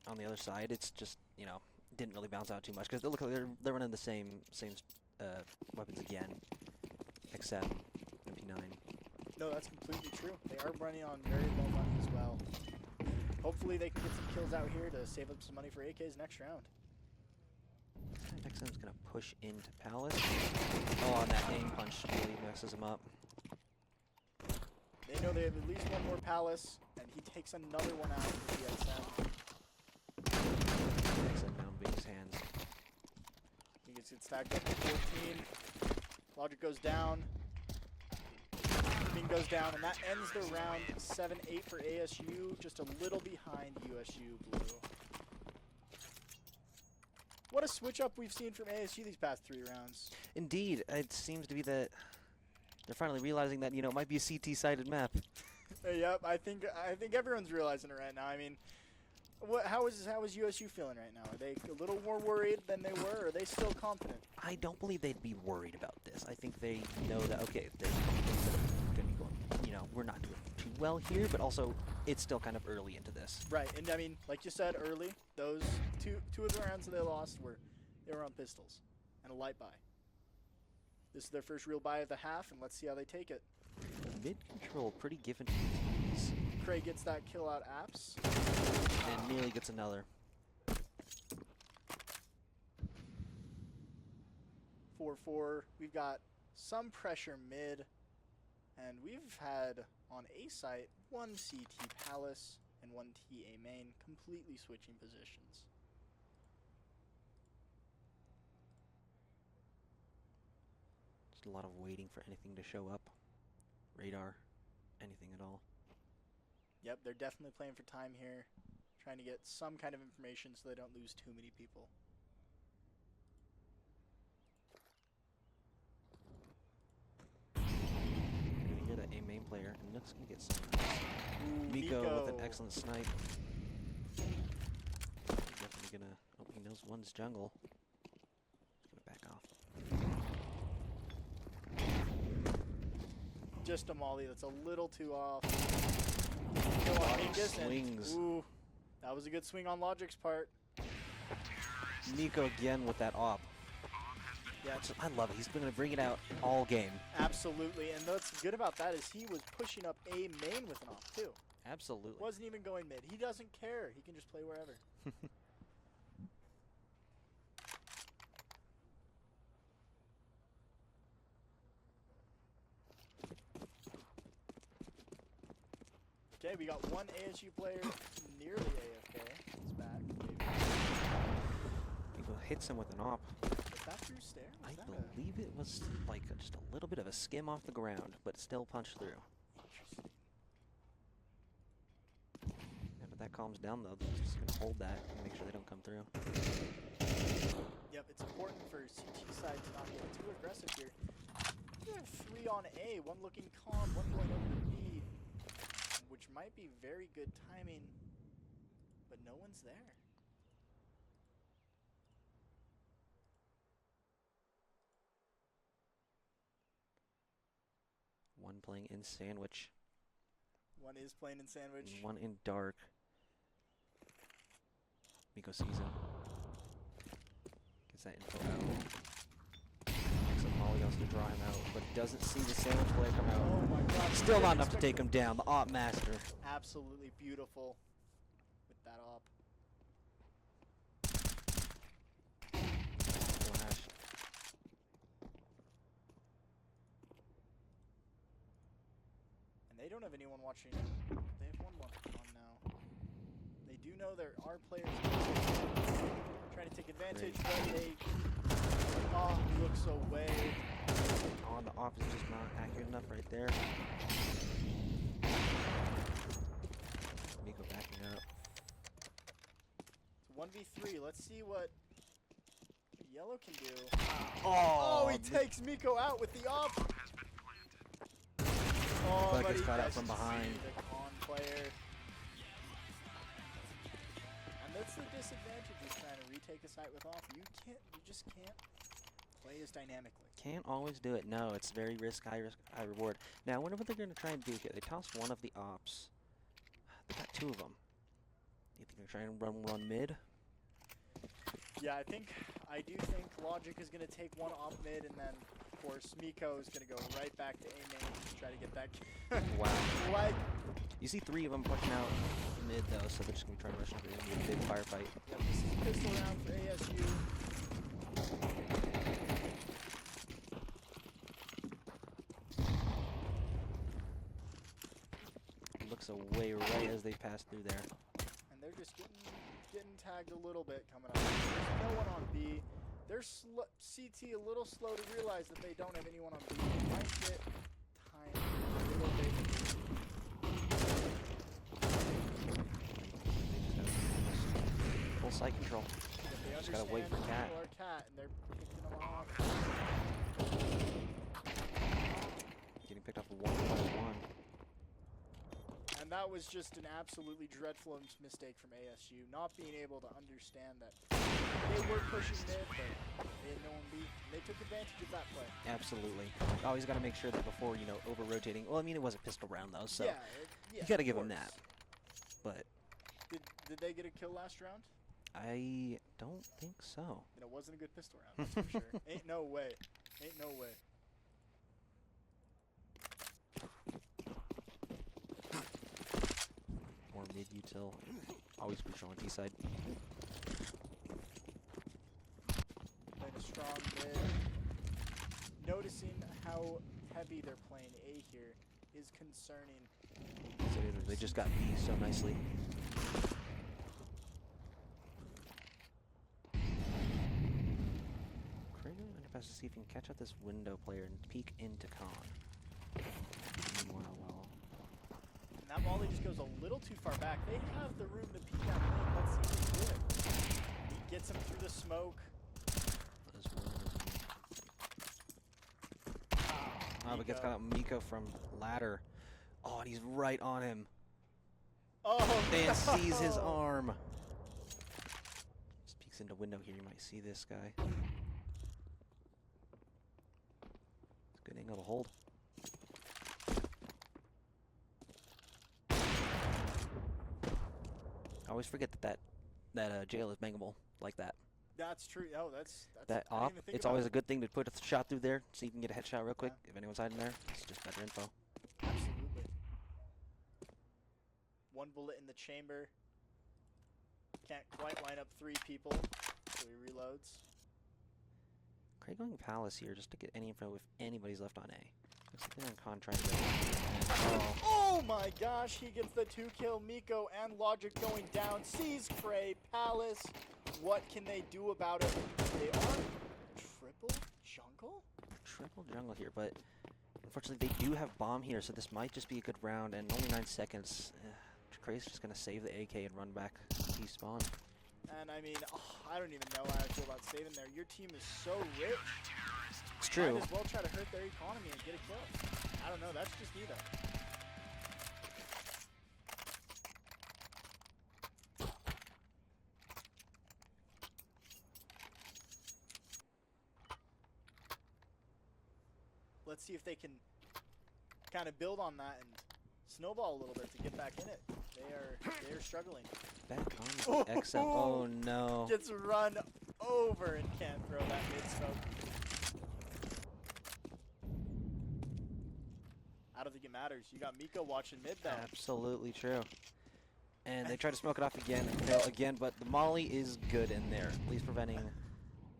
on the other side. It's just, you know, didn't really bounce out too much because they look like they're running the same weapons again, except MP9. No, that's completely true. They are running on very low money as well. Hopefully they can get some kills out here to save up some money for AK's next round. XM's gonna push into Palace. Oh, and that aim punch really messes him up. They know they have at least one more Palace, and he takes another one out with the XM. XM now in Big's hands. He gets it stacked up to 14. Logic goes down. Bing goes down, and that ends the round 7-8 for ASU, just a little behind USU Blue. What a switch up we've seen from ASU these past 3 rounds. Indeed, it seems to be that they're finally realizing that, you know, it might be a CT-sided map. Yep, I think everyone's realizing it right now. I mean, how is USU feeling right now? Are they a little more worried than they were, or are they still confident? I don't believe they'd be worried about this. I think they know that, okay, they're going to be going, you know, we're not doing too well here, but also it's still kind of early into this. Right, and I mean, like you said early, those two of the rounds that they lost they were on pistols and a light buy. This is their first real buy of the half, and let's see how they take it. Mid control, pretty given to these. Craig gets that kill out apps. And nearly gets another. 4-4. We've got some pressure mid, and we've had on A site 1 CT Palace and 1 TA main completely switching positions. Just a lot of waiting for anything to show up. Radar, anything at all. Yep, they're definitely playing for time here, trying to get some kind of information so they don't lose too many people. You hear that A main player, and Nook's gonna get some. Ooh, Miko with an excellent snipe. Definitely gonna. Oh, he knows one's jungle. He's gonna back off. just a molly that's a little too off. Kill on Logic Mingus and- swings. Ooh, that was a good swing on Logic's part. Nico again with that op. Yeah, I love it. He's going to bring it out all game. absolutely. And what's good about that is he was pushing up A main with an op too. Absolutely. Wasn't even going mid. He doesn't care. He can just play wherever. Okay, we got one ASU player nearly AFK. He's back. Nico hits him with an op. Was that through stairs? I Was that a- believe it was like just a little bit of a skim off the ground, but still punched through. Interesting. Yeah, but that calms down though. They're just gonna hold that and make sure they don't come through. Yep, it's important for CT side to not get too aggressive here. We have 3 on A, one looking calm, one going over to B, which might be very good timing, but no one's there. One playing in sandwich, One is playing in sandwich. and one in dark. Nico sees him. Gets that info out. Makes a molly else to draw him out, but doesn't see the sandwich player come out. Oh my god. Still not didn't enough to expect take him down. The op master. Absolutely beautiful with that op. Flash. And they don't have anyone watching. They have one on now. They do know there are players trying to take advantage, but they looks away. Oh, the op is just not accurate enough right there. Nico backing up. It's 1v3. Let's see what Yellow can do. Oh, He takes Miko out with the op. Oh, But but gets he caught out doesn't from behind. see the con player. And that's the disadvantage of trying to retake a site with off. You just can't play as dynamically. Can't always do it. No, it's very risk, high reward. Now, I wonder what they're going to try and do here. They tossed one of the ops. They got 2 of them. Do you think they're trying to run mid? Yeah, I do think Logic is going to take one off mid, and then, of course, Miko is going to go right back to A main to try to get that. Wow. Like, You see 3 of them pushing out mid, though, so they're just going to be trying to rush into a big firefight. yep, this is pistol round for ASU. Looks away right as they pass through there. And they're just getting tagged a little bit coming up. There's no one on B. They're CT a little slow to realize that they don't have anyone on B. They might get time a little bit. Full site control. But they Just gotta wait for understand Cat. people are Cat, and they're picking them off. Getting picked up 1-1. And that was just an absolutely dreadful mistake from ASU, not being able to understand that they were pushing mid, but they had no one beat. They took advantage of that play. Absolutely. Always got to make sure that before, over-rotating. Well, I mean, it was a pistol round, though, so yeah, you got to of give them course. that. But Did they get a kill last round? I don't think so. And it wasn't a good pistol round, that's for sure. Ain't no way. Ain't no way. More mid-util. Always crucial on D-side. Playing a strong mid. Noticing how heavy they're playing A here is concerning. So they just got B so nicely. Krager underpass to see if he can catch out this window player and peek into Con. Meanwhile, And that volley just goes a little too far back. They have the room to peek out lane. Let's see if they do it. He gets him through the smoke. as well. But gets caught out Miko from ladder. Oh, and he's right on him. Oh, And no. sees his arm. Just peeks into window here. You might see this guy. It's a good angle to hold. always forget that jail is bangable like that. That's true. Oh, that's That I didn't op, even think it's about always a it. good thing to put a shot through there so you can get a headshot real quick. If anyone's hiding there, it's just better info. Absolutely. One bullet in the chamber. Can't quite line up 3 people, so he reloads. Craig going Palace here just to get any info if anybody's left on A. Looks like they're on con trying to get Oh my gosh, he gets the 2 kill. Miko and Logic going down. Sees Cray, Palace. What can they do about it? They are triple jungle? triple jungle here, but unfortunately they do have bomb here, so this might just be a good round, and only 9 seconds. Cray's just going to save the AK and run back to spawn. And I mean, I don't even know how I feel about saving there. Your team is so rich. It's true. Might as well try to hurt their economy and get a kill. I don't know, that's just me though. Let's see if they can kind of build on that and snowball a little bit to get back in it. They are struggling. Back on the XM. Oh no. Gets run over and can't throw that mid smoke. I don't think it matters. You got Miko watching mid though. Absolutely true. And they try to smoke it off again and fail again, but the molly is good in there, at least preventing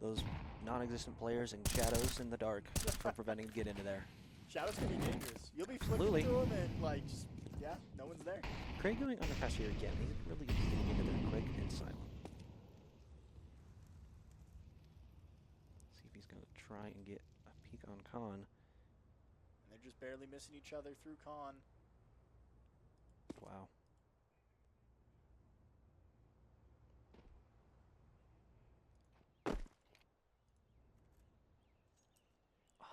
those non-existent players and shadows in the dark from preventing to get into there. Shadows can be dangerous. You'll be Absolutely. flipping to him and like, just, yeah, no one's there. Craig going underpass here again. He's really getting into there quick and silent. See if he's going to try and get a peek on Khan. And they're just barely missing each other through con. Wow.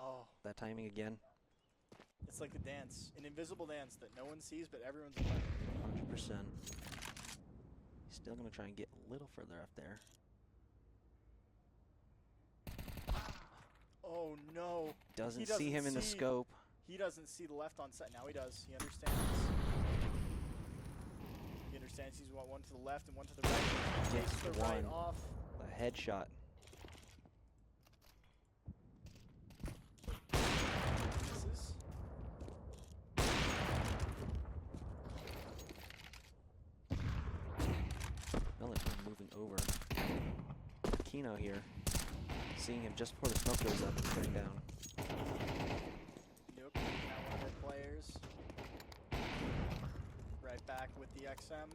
Oh, That timing again. it's like a dance, an invisible dance that no one sees, but everyone's a part of. 100%. He's still going to try and get a little further up there. Oh no. Doesn't see him in the scope. He doesn't see the left on set. Now he does. He understands. He understands he's one to the left and one to the right. Gets Takes the the right one. off. A headshot. Misses. Military moving over. Kino here. Seeing him just before the smoke goes up and putting down. Nope. Now one of their players. Right back with the XM.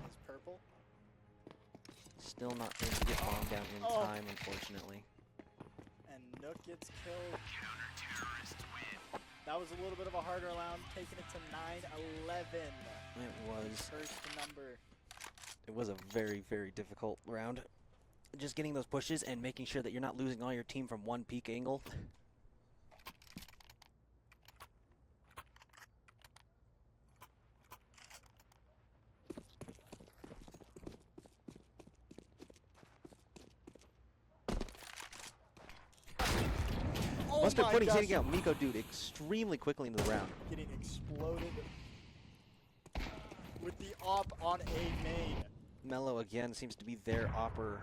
It's purple. Still not able to get bombed down in Oh. time, unfortunately. And Nook gets killed. That was a little bit of a harder round, taking it to 9-11. It was. First number. It was a very, very difficult round. Just getting those pushes and making sure that you're not losing all your team from one peak angle. Oh Mustard my Pudding's gosh, hitting out Miko Dude extremely quickly into the round. getting exploded with the op on a main. Mello again seems to be their opper.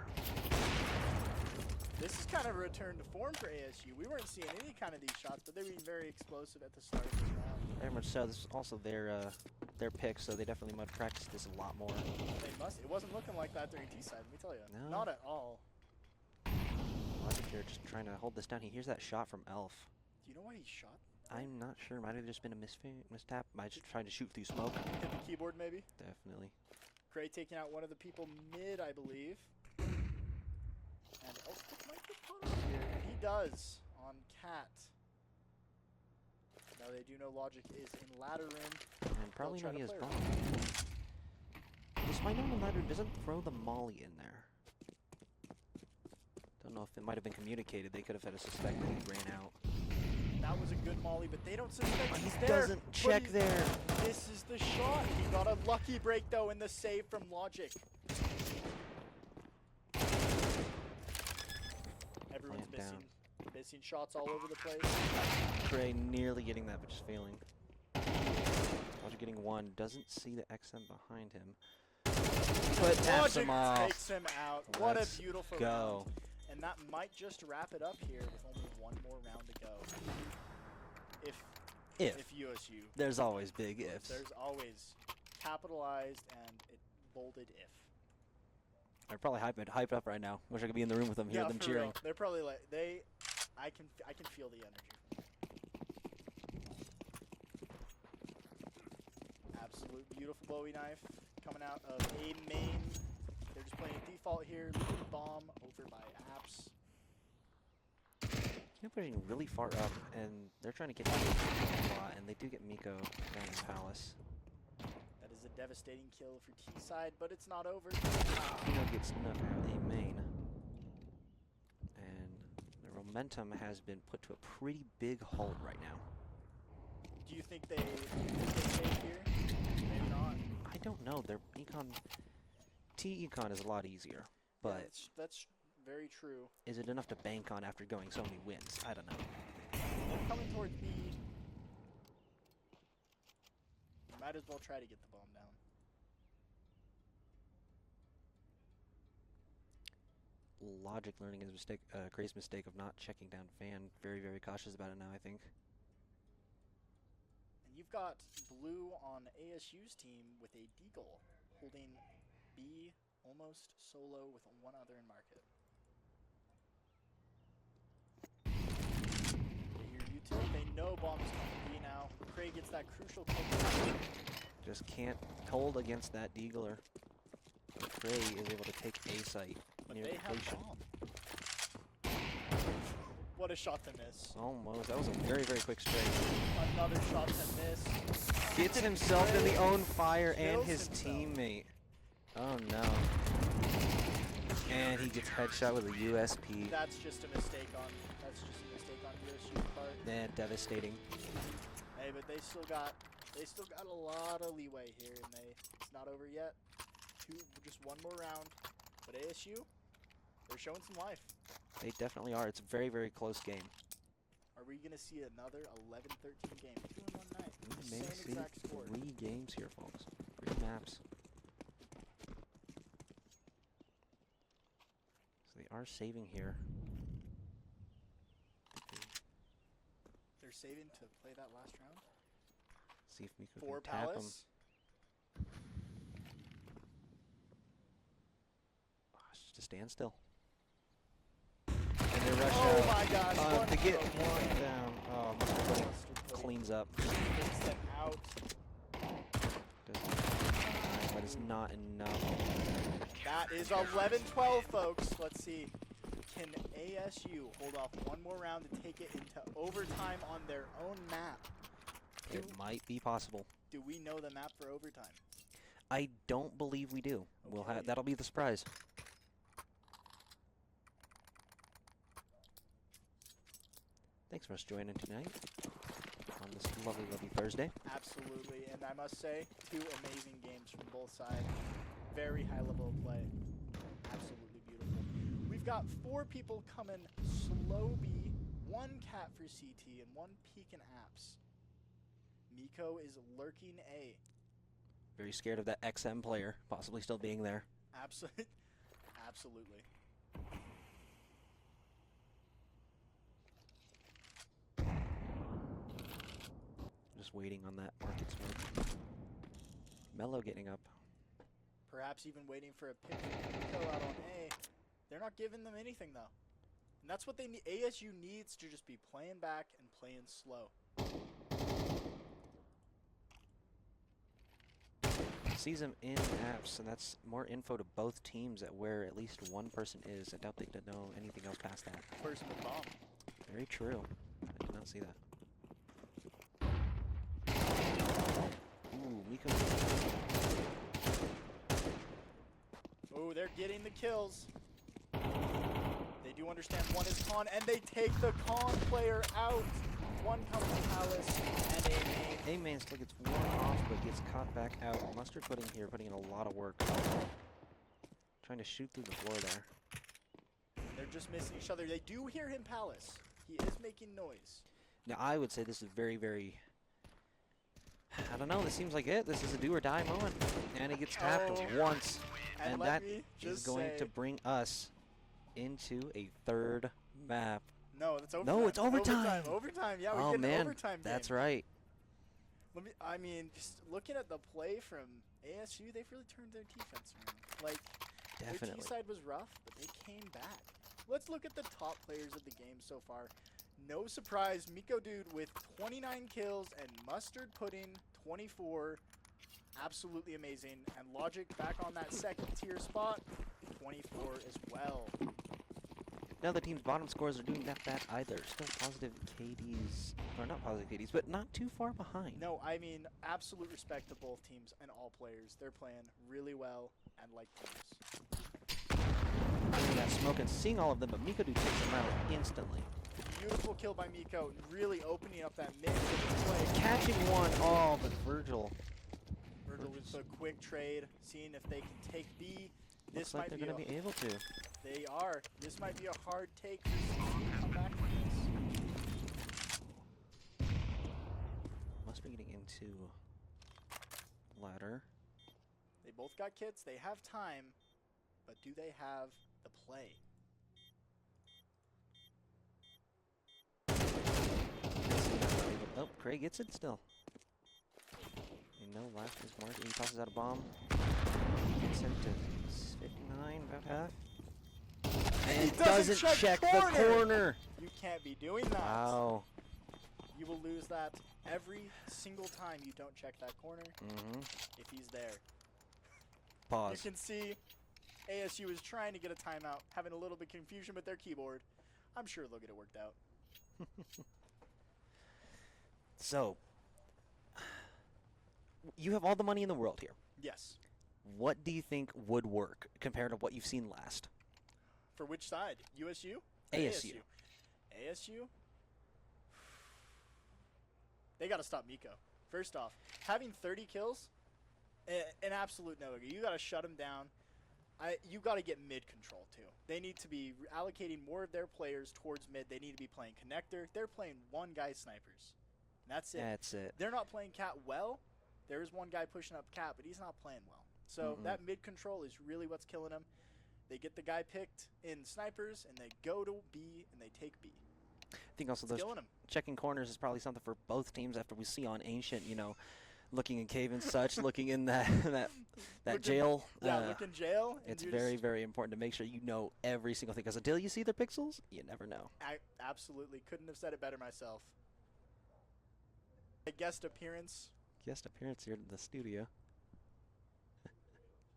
This is kind of a return to form for ASU. We weren't seeing any kind of these shots, but they were being very explosive at the start of this round. Very much so. This is also their pick, so they definitely might practice this a lot more. They must. It wasn't looking like that during T-side, let me tell you. No. Not at all. Logic here just trying to hold this down. He hears that shot from Elf. Do you know why he shot? I'm not sure. Might have just been a mistap. Might just trying to shoot through smoke. Hit the keyboard, maybe? Definitely. Cray taking out one of the people mid, I believe. And Elspeth might get caught up here. And he does on Cat. Now they do know Logic is in ladder room. And probably try know he to has play bomb. This might know the ladder doesn't throw the molly in there. Don't know if it might have been communicated. They could have had a suspect that he ran out. That was a good molly, but they don't suspect he's He there. doesn't But check he's- there. This is the shot. He got a lucky break though in the save from Logic. Everyone's Plant missing shots all over the place. Cray nearly getting that, but just failing. Logic getting one. Doesn't see the XM behind him. input, taps Logic him off. takes him out. What Let's a beautiful go. round. And that might just wrap it up here with only one more round to go. If USU. There's always big ifs. There's always capitalized and it bolded if. They're probably hyped up right now. Wish I could be in the room with them, hear them for cheering. real. They're probably like I can feel the energy. Absolute beautiful Bowie knife coming out of A main. They're just playing a default here. Leaving bomb over by Apps. They're pushing really far up, and they're trying to get a lot, and they do get Miko down in Palace. That is a devastating kill for T-side, but it's not over. Miko gets snuck out A main. And the momentum has been put to a pretty big halt right now. Do you think they take here? Maybe not. I don't know. Their T-Econ is a lot easier, but Yeah, that's very true. is it enough to bank on after going so many wins? I don't know. They're coming towards B. Might as well try to get the bomb down. Logic learning is a mistake, Gray's mistake of not checking down Fan. Very, very cautious about it now, I think. And you've got blue on ASU's team with a Deagle holding B almost solo with one other in market. They hear you two. They know bomb is coming B now. Cray gets that crucial kill. Just can't hold against that Deagler. Gray is able to take A site But near they have completion. bomb. What a shot to miss. Almost. That was a very, very quick straight. Another shot to miss. Gets himself in the own fire and Kills his himself. teammate. Oh no. And he gets headshot with a USP. That's just a mistake on USU's part. Yeah, devastating. Hey, but they still got a lot of leeway here, and it's not over yet. Just one more round. But ASU, they're showing some life. They definitely are. It's a very, very close game. Are we gonna see another 11-13 game? 2 in one night. We may Same see exact score. 3 games here, folks. 3 maps. So they are saving here. They're saving to play that last round. See if Miko For can tap him. Palace. It's just a standstill. And they rush Oh out. my gosh. To get throw. one down. Oh, Mr. Pudding Mustard Pudding cleans up. Takes them out. But it's not enough. That is 11-12, folks. Let's see. Can ASU hold off one more round to take it into overtime on their own map? It might be possible. Do we know the map for overtime? I don't believe we do. We'll Okay. that'll be the surprise. Thanks for us joining tonight on this lovely, lovely Thursday. Absolutely, and I must say, 2 amazing games from both sides. Very high level of play. Absolutely beautiful. We've got 4 people coming slow B, 1 cat for CT, and 1 peek in apps. Miko is lurking A. Very scared of that XM player possibly still being there. Absolutely. Just waiting on that market smoke. Mello getting up. Perhaps even waiting for a pick from Miko out on A. They're not giving them anything, though. And that's what they need. ASU needs to just be playing back and playing slow. Sees him in apps, and that's more info to both teams at where at least one person is. I doubt they could know anything else past that. Person with bomb. Very true. I did not see that. Ooh, Miko. Oh, they're getting the kills. They do understand one is Con, and they take the Con player out. One comes to Palace, and A main. A-Man still gets one off, but gets caught back out. Mustard Pudding here, putting in a lot of work. Trying to shoot through the floor there. They're just missing each other. They do hear him, Palace. He is making noise. Now, I would say this is very, very... I don't know, this seems like it. This is a do or die moment. And he gets tapped Oh. once. And let that me is just going to say- bring us into a third map. No, that's overtime. No, it's overtime. Overtime. Yeah, we Oh get an man, overtime that's game. right. I mean, just looking at the play from ASU, they've really turned their defense around. Like, their Definitely. T-side was rough, but they came back. Let's look at the top players of the game so far. No surprise, Miko Dude with 29 kills and Mustard Pudding 24. Absolutely amazing. And Logic back on that second tier spot, 24 as well. None of the team's bottom scores are doing that bad either. Still positive KDs, or not positive KDs, but not too far behind. No, I mean, absolute respect to both teams and all players. They're playing really well and like teams. Getting that smoke and seeing all of them, but Miko Dude takes them out instantly. Beautiful kill by Miko, really opening up that mid play. Catching one, oh, but Virgil. Virgil with a quick trade, seeing if they can take B. Looks This like might they're be going to be able to. They are. This might be a hard take for CC to come back from this. Must be getting into ladder. They both got kits. They have time, but do they have the play? Oh, Craig gets it still. And no left is marked. He tosses out a bomb. Gets him to 59, about half. And He doesn't check the corner. You can't be doing that. Wow. You will lose that every single time you don't check that corner if he's there. Pause. You can see ASU is trying to get a timeout, having a little bit of confusion with their keyboard. I'm sure they'll get it worked out. So, you have all the money in the world here. Yes. What do you think would work compared to what you've seen last? For which side? USU? Or ASU. ASU? They got to stop Miko. First off, having 30 kills, an absolute no-go. You got to shut him down. You got to get mid control too. They need to be allocating more of their players towards mid. They need to be playing connector. They're playing one guy snipers. And that's it. That's it. They're not playing cat well. There is one guy pushing up cat, but he's not playing well. So that mid control is really what's killing them. They get the guy picked in snipers, and they go to B, and they take B. I think also It's those killing them. checking corners is probably something for both teams after we see on Ancient, you know, looking in cave and such, looking in that Looking- jail. Yeah, look in jail. And It's you're very, just- very important to make sure you know every single thing, because until you see their pixels, you never know. I absolutely couldn't have said it better myself. A guest appearance. Guest appearance here in the studio.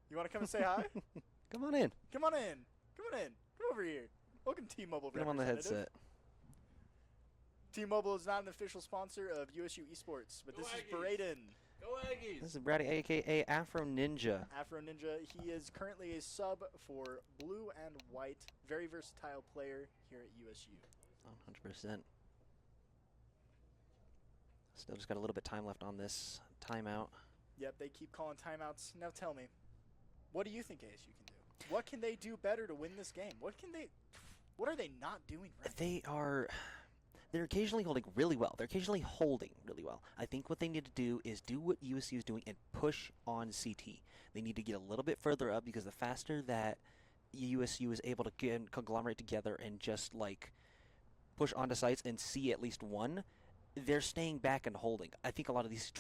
You want to come and say hi? Come on in. Come on in. Come on in. Come over here. Welcome, T-Mobile Get him on the representative. headset. T-Mobile is not an official sponsor of USU Esports, but Go this is Aggies. Braden, Go Aggies! This is Brady, a.k.a. Afro Ninja. Afro Ninja. He is currently a sub for Blue and White. Very versatile player here at USU. 100%. Still just got a little bit time left on this timeout. Yep, they keep calling timeouts. Now tell me, what do you think ASU can do? What can they do better to win this game? What are they not doing right? They're occasionally holding really well. They're occasionally holding really well. I think what they need to do is do what USU is doing and push on CT. They need to get a little bit further up, because the faster that USU is able to conglomerate together and just like push onto sites and see at least one, they're staying back and holding. I think a lot of these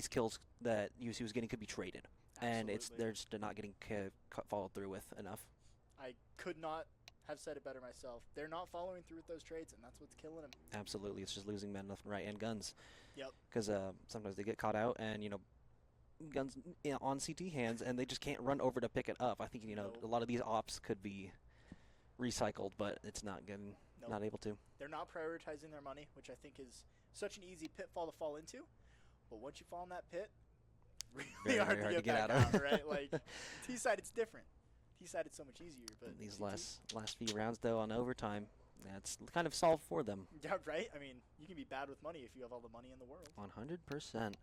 kills that USU is getting could be traded, and they're just not getting followed through with enough. I could not have said it better myself. They're not following through with those trades, and that's what's killing them. Absolutely, it's just losing men left and right, and guns. Yep. Because sometimes they get caught out, and guns on CT hands, and they just can't run over to pick it up. I think Nope. a lot of these ops could be recycled, but it's not getting, Nope. not able to. They're not prioritizing their money, which I think is such an easy pitfall to fall into. But once you fall in that pit, really Very, hard, very to get back out out, right? Like T-side, it's different. T-side, it's so much easier. But These CT last few rounds, though, on overtime, that's kind of solved for them. Yeah, right. I mean, you can be bad with money if you have all the money in the world. 100%.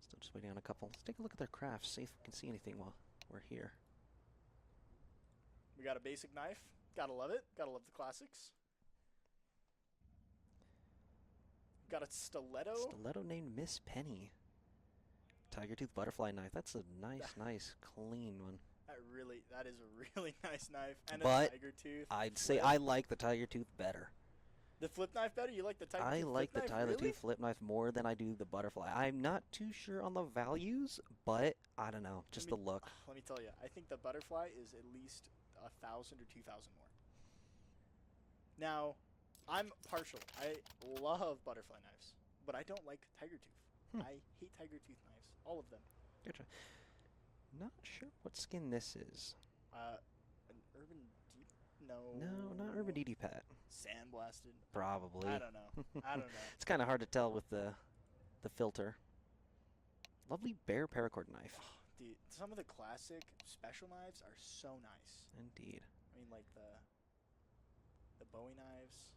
Still just waiting on a couple. Let's take a look at their crafts, see if we can see anything while we're here. We got a basic knife. Gotta love it. Gotta love the classics. Got a stiletto. Stiletto named Miss Penny. Tiger tooth butterfly knife. That's a nice, clean one. That is a really nice knife. And But a tiger tooth. I'd say flip. I like the tiger tooth better. The flip knife better? You like the tiger I tooth like the flip knife? tiger Really? tooth flip knife more than I do the butterfly. I'm not too sure on the values, but I don't know, just the look. Let me tell you, I think the butterfly is at least 1,000 or 2,000 more. Now, I'm partial. I love butterfly knives, but I don't like tiger tooth. I hate tiger tooth knives, all of them. Gotcha. Not sure what skin this is. An urban deep? No. No, not Urban DD Pat. Sandblasted? Probably. I don't know. I don't know. It's kind of hard to tell with the filter. Lovely bare paracord knife. Dude, some of the classic special knives are so nice. Indeed. I mean, like the Bowie knives,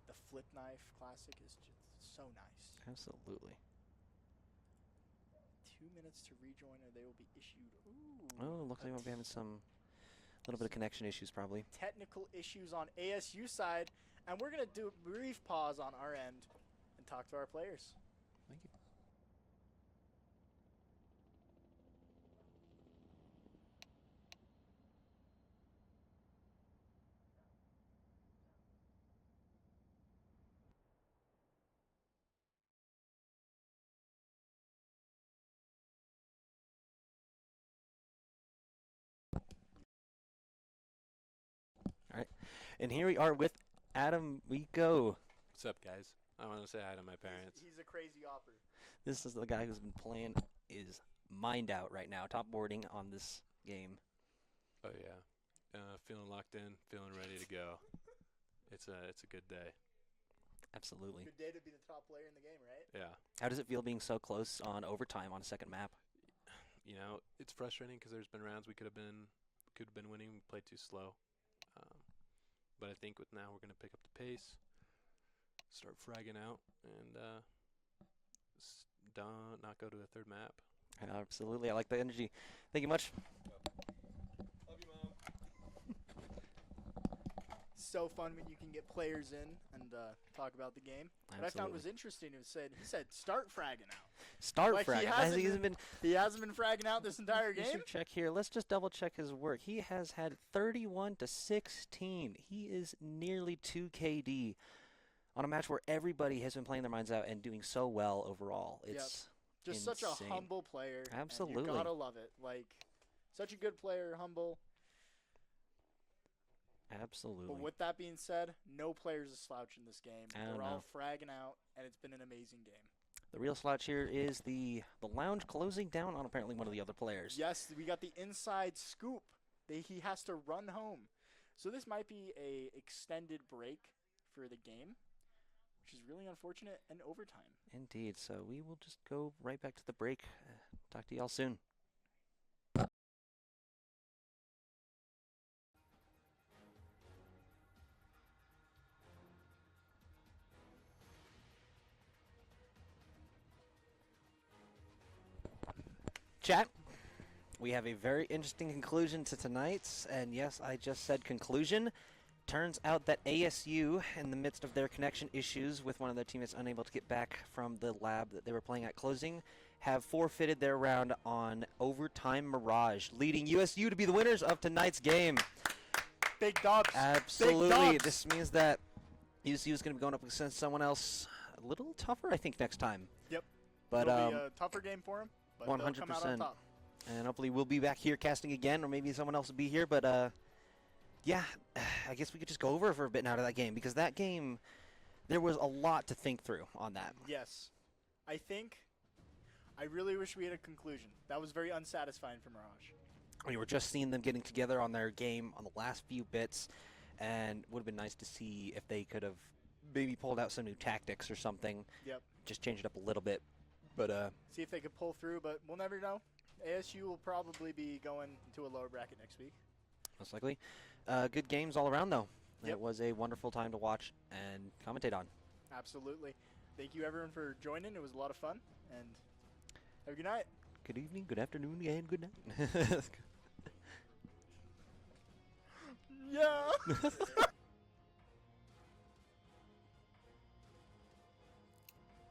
the flip knife classic is just so nice. Absolutely. 2 minutes to rejoin or they will be issued. Ooh. Oh, looks like we might be having some little bit of connection issues probably. Technical issues on ASU side, and we're going to do a brief pause on our end and talk to our players. Thank you. All right, and here we are with Adam Wico. What's up, guys? I want to say hi to my parents. He's a crazy opper. This is the guy who's been playing his mind out right now, top boarding on this game. Oh yeah, feeling locked in, feeling ready to go. It's a good day. Absolutely. Good day to be the top player in the game, right? Yeah. How does it feel being so close on overtime on a second map? You know, it's frustrating because there's been rounds we could have been winning. We played too slow. But I think with now we're gonna pick up the pace, start fragging out, and not go to a third map. Absolutely, I like the energy. Thank you much. Love you, Mom. So fun when you can get players in and talk about the game. What I found was interesting. He said start fragging out. Start Like, fragging. He hasn't been fragging out this entire game. Check here. Let's just double check his work. He has had 31 to 16. He is nearly 2 KD on a match where everybody has been playing their minds out and doing so well overall. It's just insane. such a humble player. Absolutely. And you gotta love it. Like, such a good player, humble. Absolutely. But with that being said, no players a slouch in this game. I They're know. all fragging out, and it's been an amazing game. The real slouch here is the lounge closing down on apparently one of the other players. Yes, we got the inside scoop. He has to run home. So this might be a extended break for the game, which is really unfortunate, and overtime. Indeed. So we will just go right back to the break. Talk to y'all soon. Chat, we have a very interesting conclusion to tonight's, and yes, I just said conclusion. Turns out that ASU, in the midst of their connection issues with one of their teammates unable to get back from the lab that they were playing at closing, have forfeited their round on Overtime Mirage, leading USU to be the winners of tonight's game. Big dubs. Absolutely. Big dubs. This means that USU is going to be going up against someone else a little tougher, I think, next time. Yep. But It'll be a tougher game for him. But they'll come out on 100%. top. And hopefully we'll be back here casting again, or maybe someone else will be here. But, yeah, I guess we could just go over for a bit now to that game, because that game, there was a lot to think through on that. Yes. I really wish we had a conclusion. That was very unsatisfying for Mirage. We were just seeing them getting together on their game on the last few bits, and would have been nice to see if they could have maybe pulled out some new tactics or something. Yep. Just change it up a little bit. But see if they could pull through, but we'll never know. ASU will probably be going to a lower bracket next week. most likely. Good games all around, though. Yep. It was a wonderful time to watch and commentate on. Absolutely. Thank you, everyone, for joining. It was a lot of fun, and have a good night. Good evening, good afternoon, and good night. Yeah.